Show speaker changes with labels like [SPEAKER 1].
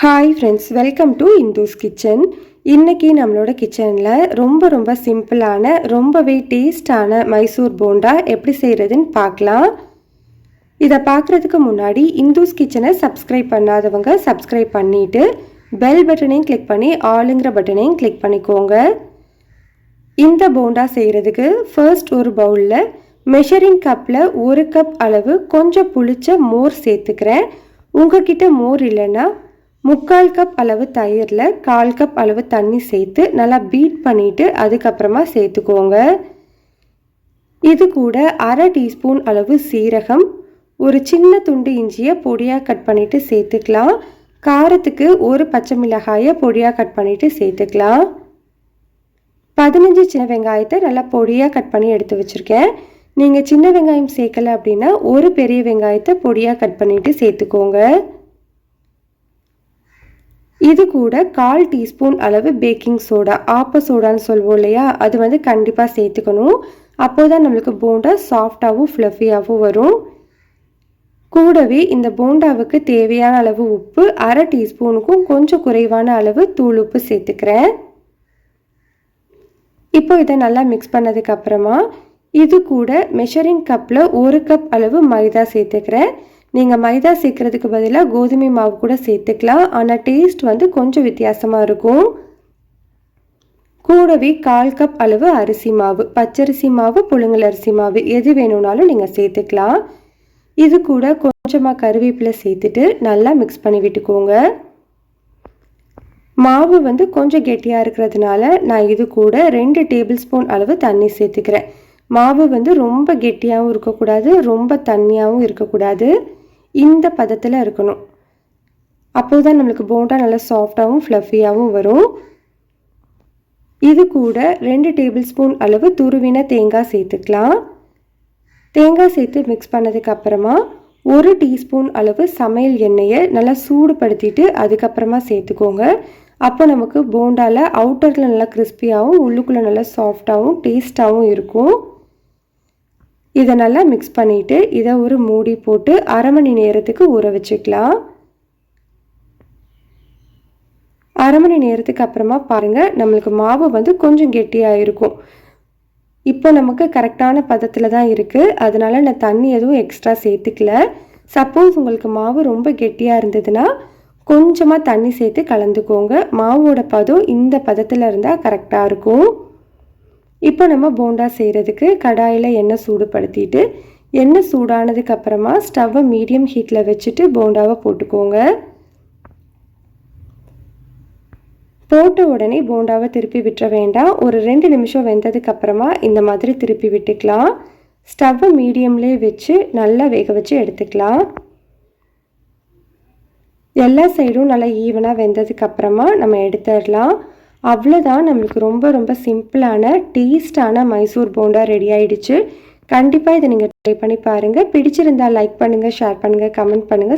[SPEAKER 1] Hi friends, welcome to Indhu's kitchen. இன்றைக்கி நம்மளோட கிச்சனில் ரொம்ப சிம்பிளான ரொம்பவே டேஸ்டான மைசூர் போண்டா எப்படி செய்கிறதுன்னு பார்க்கலாம். இதை பார்க்குறதுக்கு முன்னாடி இந்துஸ் கிச்சனை சப்ஸ்கிரைப் பண்ணாதவங்க சப்ஸ்கிரைப் பண்ணிவிட்டு பெல் பட்டனையும் கிளிக் பண்ணி ஆளுங்கிற பட்டனையும் கிளிக் பண்ணிக்கோங்க. இந்த போண்டா செய்கிறதுக்கு ஃபர்ஸ்ட் ஒரு பவுலில் மெஷரிங் கப்பில் 1 கப் அளவு கொஞ்சம் புளிச்ச மோர் சேர்த்துக்கிறேன். உங்ககிட்ட மோர் இல்லைன்னா 3/4 கப் அளவு தயிரில் 1/4 கப் அளவு தண்ணி சேர்த்து நல்லா பீட் பண்ணிவிட்டு அதுக்கப்புறமா சேர்த்துக்கோங்க. இது கூட 1/2 டீஸ்பூன் அளவு சீரகம், ஒரு சின்ன துண்டு இஞ்சியை பொடியாக கட் பண்ணிவிட்டு சேர்த்துக்கலாம். காரத்துக்கு ஒரு பச்சை மிளகாயை பொடியாக கட் பண்ணிவிட்டு சேர்த்துக்கலாம். 15 சின்ன வெங்காயத்தை நல்லா பொடியாக கட் பண்ணி எடுத்து வச்சுருக்கேன். நீங்கள் சின்ன வெங்காயம் சேர்க்கலை அப்படின்னா ஒரு பெரிய வெங்காயத்தை பொடியாக கட் பண்ணிவிட்டு சேர்த்துக்கோங்க. இது கூட 1/4 டீஸ்பூன் அளவு பேக்கிங் சோடா, ஆப்ப சோடான்னு சொல்லுவோம் இல்லையா, அது கண்டிப்பாக சேர்த்துக்கணும். அப்போது தான் நம்மளுக்கு போண்டா சாஃப்டாகவும் ஃப்ளஃபியாகவும் வரும். கூடவே இந்த போண்டாவுக்கு தேவையான அளவு உப்பு 1/2 டீஸ்பூனுக்கும் கொஞ்சம் குறைவான அளவு தூள் உப்பு சேர்த்துக்கிறேன். இப்போ இதை நல்லா மிக்ஸ் பண்ணதுக்கப்புறமா இது கூட மெஷரிங் கப்பில் 1 கப் அளவு மைதா சேர்த்துக்கிறேன். நீங்கள் மைதா சேர்க்குறதுக்கு பதிலாக கோதுமை மாவு கூட சேர்த்துக்கலாம். ஆனால் டேஸ்ட் கொஞ்சம் வித்தியாசமாக இருக்கும். கூடவே 1/4 கப் அளவு அரிசி மாவு, பச்சரிசி மாவு, புழுங்கல் அரிசி மாவு எது வேணும்னாலும் நீங்கள் சேர்த்துக்கலாம். இது கூட கொஞ்சமாக கருவேப்பிலை சேர்த்துட்டு நல்லா மிக்ஸ் பண்ணி விட்டுக்கோங்க. மாவு கொஞ்சம் கெட்டியாக இருக்கிறதுனால நான் இது கூட 2 டேபிள் ஸ்பூன் அளவு தண்ணி சேர்த்துக்கிறேன். மாவு ரொம்ப கெட்டியாகவும் இருக்கக்கூடாது, ரொம்ப தண்ணியாகவும் இருக்கக்கூடாது. இந்த பதத்தில் இருக்கணும். அப்போது தான் நம்மளுக்கு போண்டா நல்லா சாஃப்டாகவும் ஃப்ளஃபியாகவும் வரும். இது கூட 2 டேபிள் ஸ்பூன் அளவு துருவின தேங்காய் சேர்த்துக்கலாம். தேங்காய் சேர்த்து மிக்ஸ் பண்ணதுக்கப்புறமா 1 டீஸ்பூன் அளவு சமையல் எண்ணெயை நல்லா சூடுபடுத்திட்டு அதுக்கப்புறமா சேர்த்துக்கோங்க. அப்போ நமக்கு போண்டாவில் அவுட்டரில் நல்லா கிறிஸ்பியாகவும் உள்ளுக்குள்ளே நல்லா சாஃப்டாகவும் டேஸ்ட்டாகவும் இருக்கும். இதை நல்லா மிக்ஸ் பண்ணிவிட்டு இதை ஒரு மூடி போட்டு 1/2 மணி நேரத்துக்கு ஊற வச்சுக்கலாம். 1/2 மணி நேரத்துக்கு அப்புறமா பாருங்கள், நம்மளுக்கு மாவு கொஞ்சம் கெட்டியாக இருக்கும். இப்போ நமக்கு கரெக்டான பதத்தில் தான் இருக்குது. அதனால் நான் தண்ணி எதுவும் எக்ஸ்ட்ரா சேர்த்துக்கல. சப்போஸ் உங்களுக்கு மாவு ரொம்ப கெட்டியாக இருந்ததுன்னா கொஞ்சமாக தண்ணி சேர்த்து கலந்துக்கோங்க. மாவோட பதம் இந்த பதத்தில் இருந்தால் கரெக்டாக இருக்கும். இப்போ நம்ம போண்டா செய்கிறதுக்கு கடாயில் எண்ணெய் சூடுபடுத்திட்டு எண்ணெய் சூடானதுக்கு அப்புறமா ஸ்டவ்வை மீடியம் ஹீட்டில் வச்சுட்டு போண்டாவை போட்டுக்கோங்க. போட்ட உடனே போண்டாவை திருப்பி விட்டுற வேண்டாம். ஒரு 2 நிமிஷம் வெந்ததுக்கு அப்புறமா இந்த மாதிரி திருப்பி விட்டுக்கலாம். ஸ்டவ்வை மீடியம்லேயே வச்சு நல்லா வேக வச்சு எடுத்துக்கலாம். எல்லா சைடும் நல்லா ஈவனாக வெந்ததுக்கு அப்புறமா நம்ம எடுத்துடலாம். அவ்வளோதான், நம்மளுக்கு ரொம்ப சிம்பிளான டேஸ்டான மைசூர் போண்டா ரெடி ஆகிடுச்சு. கண்டிப்பாக இதை நீங்கள் ட்ரை பண்ணி பாருங்கள். பிடிச்சிருந்தால் லைக் பண்ணுங்கள், ஷேர் பண்ணுங்கள், கமெண்ட் பண்ணுங்கள்.